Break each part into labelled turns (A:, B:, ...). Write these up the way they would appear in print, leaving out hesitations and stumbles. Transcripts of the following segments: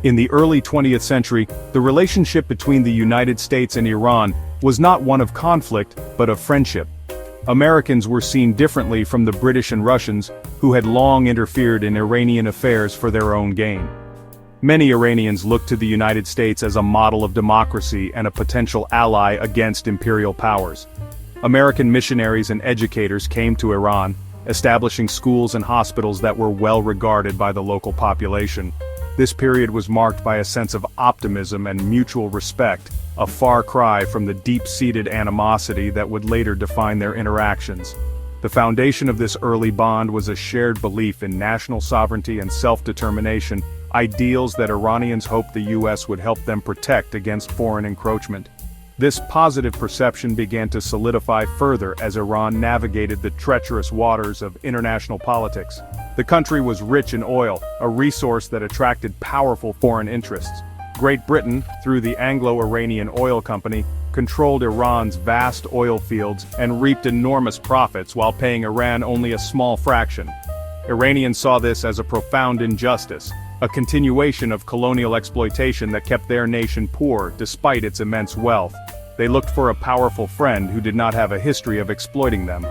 A: In the early 20th century, the relationship between the United States and Iran was not one of conflict, but of friendship. Americans were seen differently from the British and Russians, who had long interfered in Iranian affairs for their own gain. Many Iranians looked to the United States as a model of democracy and a potential ally against imperial powers. American missionaries and educators came to Iran, establishing schools and hospitals that were well regarded by the local population. This period was marked by a sense of optimism and mutual respect, a far cry from the deep-seated animosity that would later define their interactions. The foundation of this early bond was a shared belief in national sovereignty and self-determination, ideals that Iranians hoped the U.S. would help them protect against foreign encroachment. This positive perception began to solidify further as Iran navigated the treacherous waters of international politics. The country was rich in oil, a resource that attracted powerful foreign interests. Great Britain, through the Anglo-Iranian Oil Company, controlled Iran's vast oil fields and reaped enormous profits while paying Iran only a small fraction. Iranians saw this as a profound injustice, a continuation of colonial exploitation that kept their nation poor despite its immense wealth. They looked for a powerful friend who did not have a history of exploiting them.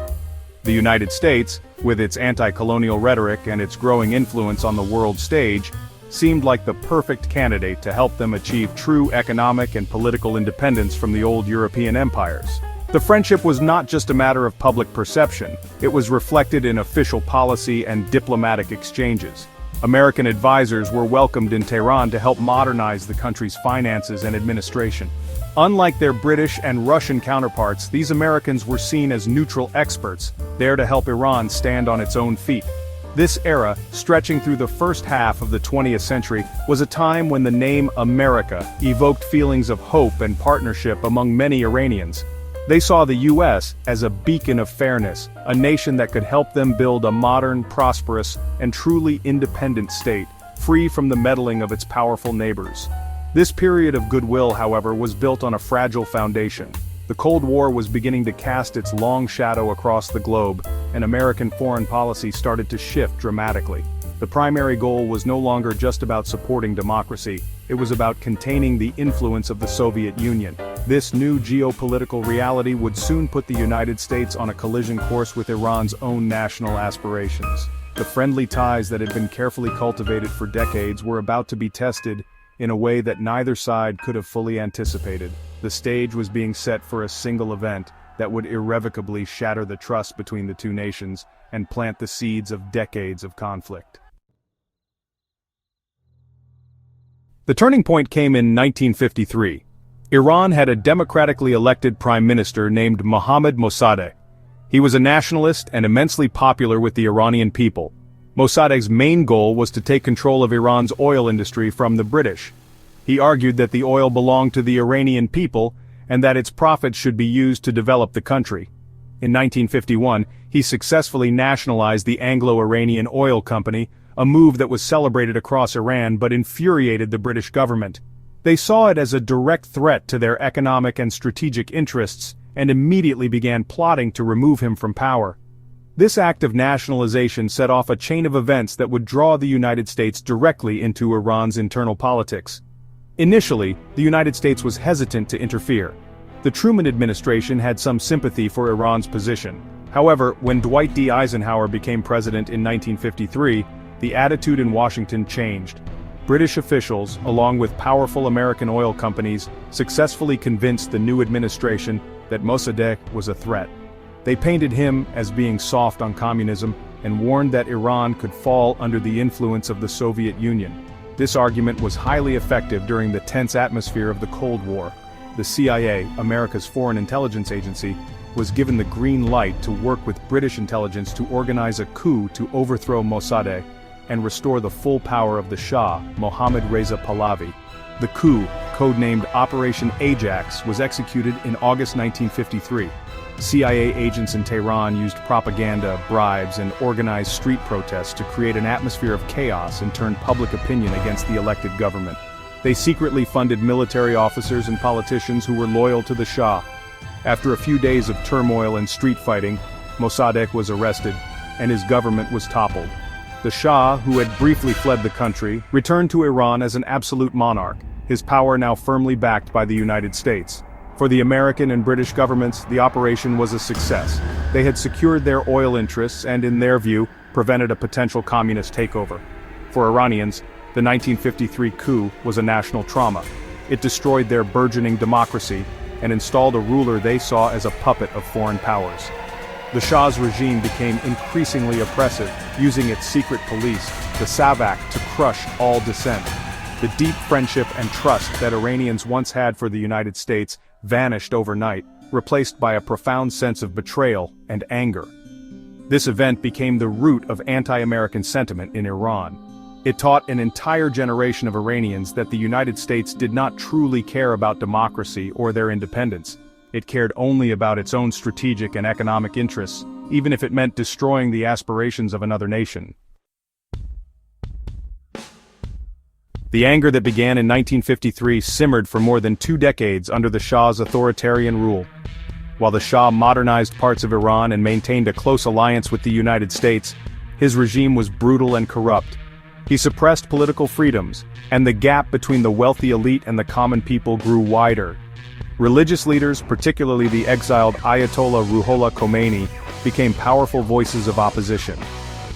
A: The United States, with its anti-colonial rhetoric and its growing influence on the world stage, seemed like the perfect candidate to help them achieve true economic and political independence from the old European empires. The friendship was not just a matter of public perception, it was reflected in official policy and diplomatic exchanges. American advisors were welcomed in Tehran to help modernize the country's finances and administration. Unlike their British and Russian counterparts, these Americans were seen as neutral experts, there to help Iran stand on its own feet. This era, stretching through the first half of the 20th century, was a time when the name America evoked feelings of hope and partnership among many Iranians. They saw the U.S. as a beacon of fairness, a nation that could help them build a modern, prosperous, and truly independent state, free from the meddling of its powerful neighbors. This period of goodwill, however, was built on a fragile foundation. The Cold War was beginning to cast its long shadow across the globe, and American foreign policy started to shift dramatically. The primary goal was no longer just about supporting democracy, it was about containing the influence of the Soviet Union. This new geopolitical reality would soon put the United States on a collision course with Iran's own national aspirations. The friendly ties that had been carefully cultivated for decades were about to be tested in a way that neither side could have fully anticipated. The stage was being set for a single event that would irrevocably shatter the trust between the two nations and plant the seeds of decades of conflict. The turning point came in 1953. Iran had a democratically elected prime minister named Mohammad Mossadegh. He was a nationalist and immensely popular with the Iranian people. Mossadegh's main goal was to take control of Iran's oil industry from the British. He argued that the oil belonged to the Iranian people and that its profits should be used to develop the country. In 1951, he successfully nationalized the Anglo-Iranian Oil Company, a move that was celebrated across Iran but infuriated the British government. They saw it as a direct threat to their economic and strategic interests and immediately began plotting to remove him from power. This act of nationalization set off a chain of events that would draw the United States directly into Iran's internal politics. Initially, the United States was hesitant to interfere. The Truman administration had some sympathy for Iran's position. However, when Dwight D. Eisenhower became president in 1953, the attitude in Washington changed. British officials, along with powerful American oil companies, successfully convinced the new administration that Mossadegh was a threat. They painted him as being soft on communism and warned that Iran could fall under the influence of the Soviet Union. This argument was highly effective during the tense atmosphere of the Cold War. The CIA, America's foreign intelligence agency, was given the green light to work with British intelligence to organize a coup to overthrow Mossadegh and restore the full power of the Shah, Mohammad Reza Pahlavi. The coup, codenamed Operation Ajax, was executed in August 1953. CIA agents in Tehran used propaganda, bribes, and organized street protests to create an atmosphere of chaos and turn public opinion against the elected government. They secretly funded military officers and politicians who were loyal to the Shah. After a few days of turmoil and street fighting, Mossadegh was arrested, and his government was toppled. The Shah, who had briefly fled the country, returned to Iran as an absolute monarch, his power now firmly backed by the United States. For the American and British governments, the operation was a success. They had secured their oil interests and, in their view, prevented a potential communist takeover. For Iranians, the 1953 coup was a national trauma. It destroyed their burgeoning democracy and installed a ruler they saw as a puppet of foreign powers. The Shah's regime became increasingly oppressive, using its secret police, the Savak, to crush all dissent. The deep friendship and trust that Iranians once had for the United States vanished overnight, replaced by a profound sense of betrayal and anger. This event became the root of anti-American sentiment in Iran. It taught an entire generation of Iranians that the United States did not truly care about democracy or their independence. It cared only about its own strategic and economic interests, even if it meant destroying the aspirations of another nation. The anger that began in 1953 simmered for more than 2 decades under the Shah's authoritarian rule. While the Shah modernized parts of Iran and maintained a close alliance with the United States, his regime was brutal and corrupt. He suppressed political freedoms, and the gap between the wealthy elite and the common people grew wider. Religious leaders, particularly the exiled Ayatollah Ruhollah Khomeini, became powerful voices of opposition.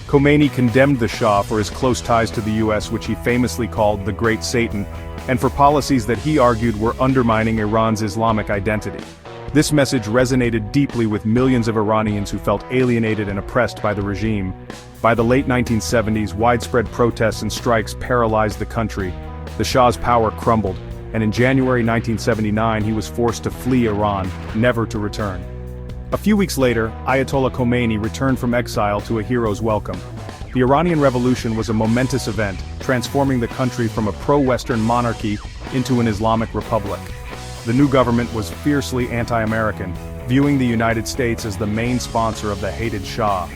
A: Khomeini condemned the Shah for his close ties to the US, which he famously called the Great Satan, and for policies that he argued were undermining Iran's Islamic identity. This message resonated deeply with millions of Iranians who felt alienated and oppressed by the regime. By the late 1970s, widespread protests and strikes paralyzed the country. The Shah's power crumbled, and in January 1979 he was forced to flee Iran, never to return. A few weeks later, Ayatollah Khomeini returned from exile to a hero's welcome. The Iranian Revolution was a momentous event, transforming the country from a pro-Western monarchy into an Islamic republic. The new government was fiercely anti-American, viewing the United States as the main sponsor of the hated Shah.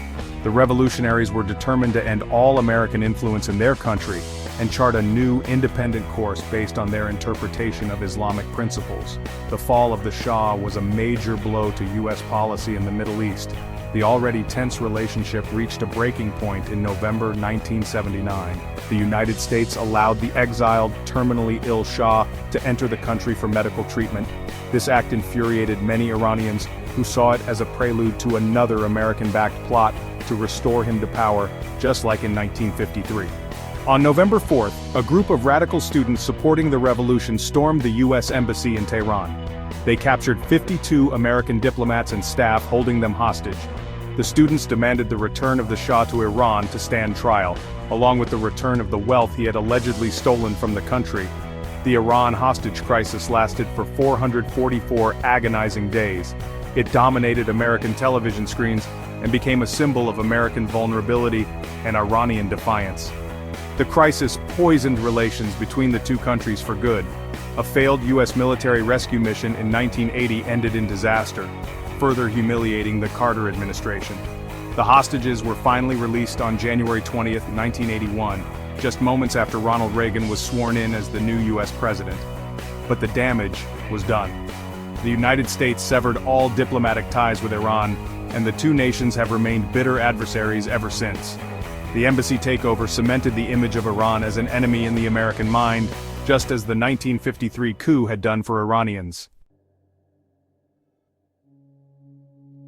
A: The revolutionaries were determined to end all American influence in their country and chart a new, independent course based on their interpretation of Islamic principles. The fall of the Shah was a major blow to U.S. policy in the Middle East. The already tense relationship reached a breaking point in November 1979. The United States allowed the exiled, terminally ill Shah to enter the country for medical treatment. This act infuriated many Iranians, who saw it as a prelude to another American-backed plot to restore him to power, just like in 1953. On November 4th, a group of radical students supporting the revolution stormed the U.S. Embassy in Tehran. They captured 52 American diplomats and staff, holding them hostage. The students demanded the return of the Shah to Iran to stand trial, along with the return of the wealth he had allegedly stolen from the country. The Iran hostage crisis lasted for 444 agonizing days. It dominated American television screens and became a symbol of American vulnerability and Iranian defiance. The crisis poisoned relations between the two countries for good. A failed U.S. military rescue mission in 1980 ended in disaster, further humiliating the Carter administration. The hostages were finally released on January 20, 1981, just moments after Ronald Reagan was sworn in as the new U.S. president. But the damage was done. The United States severed all diplomatic ties with Iran, and the two nations have remained bitter adversaries ever since. The embassy takeover cemented the image of Iran as an enemy in the American mind, just as the 1953 coup had done for Iranians.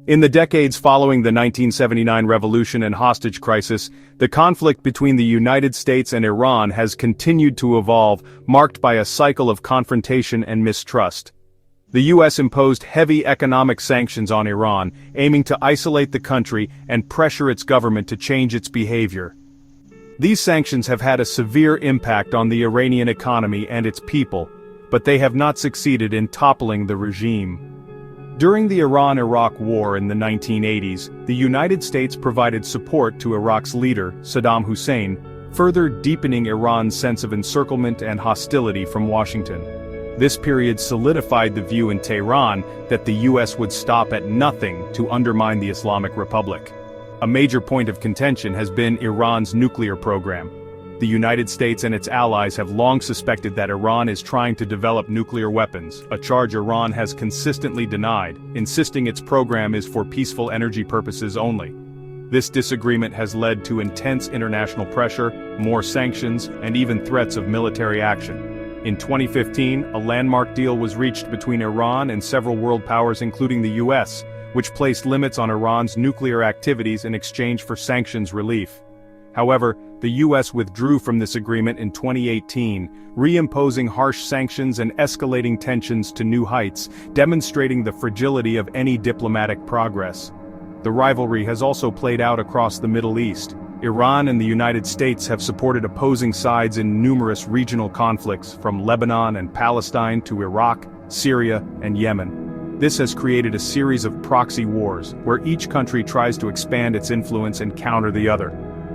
A: In the decades following the 1979 revolution and hostage crisis, the conflict between the United States and Iran has continued to evolve, marked by a cycle of confrontation and mistrust. The U.S. imposed heavy economic sanctions on Iran, aiming to isolate the country and pressure its government to change its behavior. These sanctions have had a severe impact on the Iranian economy and its people, but they have not succeeded in toppling the regime. During the Iran-Iraq War in the 1980s, the United States provided support to Iraq's leader, Saddam Hussein, further deepening Iran's sense of encirclement and hostility from Washington. This period solidified the view in Tehran that the U.S. would stop at nothing to undermine the Islamic Republic. A major point of contention has been Iran's nuclear program. The United States and its allies have long suspected that Iran is trying to develop nuclear weapons, a charge Iran has consistently denied, insisting its program is for peaceful energy purposes only. This disagreement has led to intense international pressure, more sanctions, and even threats of military action. In 2015, a landmark deal was reached between Iran and several world powers including the US, which placed limits on Iran's nuclear activities in exchange for sanctions relief. However, the US withdrew from this agreement in 2018, reimposing harsh sanctions and escalating tensions to new heights, demonstrating the fragility of any diplomatic progress. The rivalry has also played out across the Middle East. Iran and the United States have supported opposing sides in numerous regional conflicts, from Lebanon and Palestine to Iraq, Syria, and Yemen. This has created a series of proxy wars, where each country tries to expand its influence and counter the other.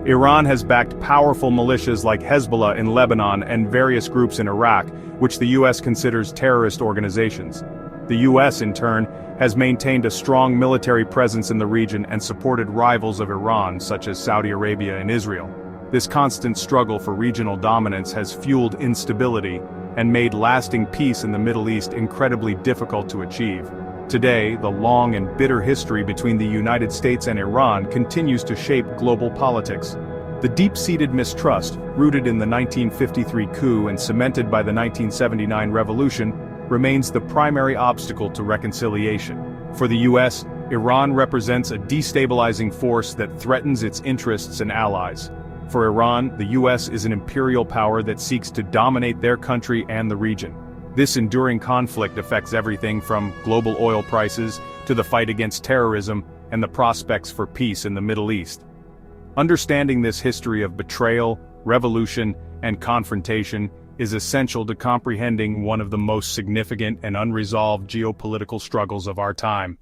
A: Iran has backed powerful militias like Hezbollah in Lebanon and various groups in Iraq, which the US considers terrorist organizations. The US, in turn, has maintained a strong military presence in the region and supported rivals of Iran such as Saudi Arabia and Israel. This constant struggle for regional dominance has fueled instability and made lasting peace in the Middle East incredibly difficult to achieve. Today, the long and bitter history between the United States and Iran continues to shape global politics. The deep-seated mistrust, rooted in the 1953 coup and cemented by the 1979 revolution, remains the primary obstacle to reconciliation. For the US, Iran represents a destabilizing force that threatens its interests and allies. For Iran, the US is an imperial power that seeks to dominate their country and the region. This enduring conflict affects everything from global oil prices to the fight against terrorism and the prospects for peace in the Middle East. Understanding this history of betrayal, revolution, and confrontation is essential to comprehending one of the most significant and unresolved geopolitical struggles of our time.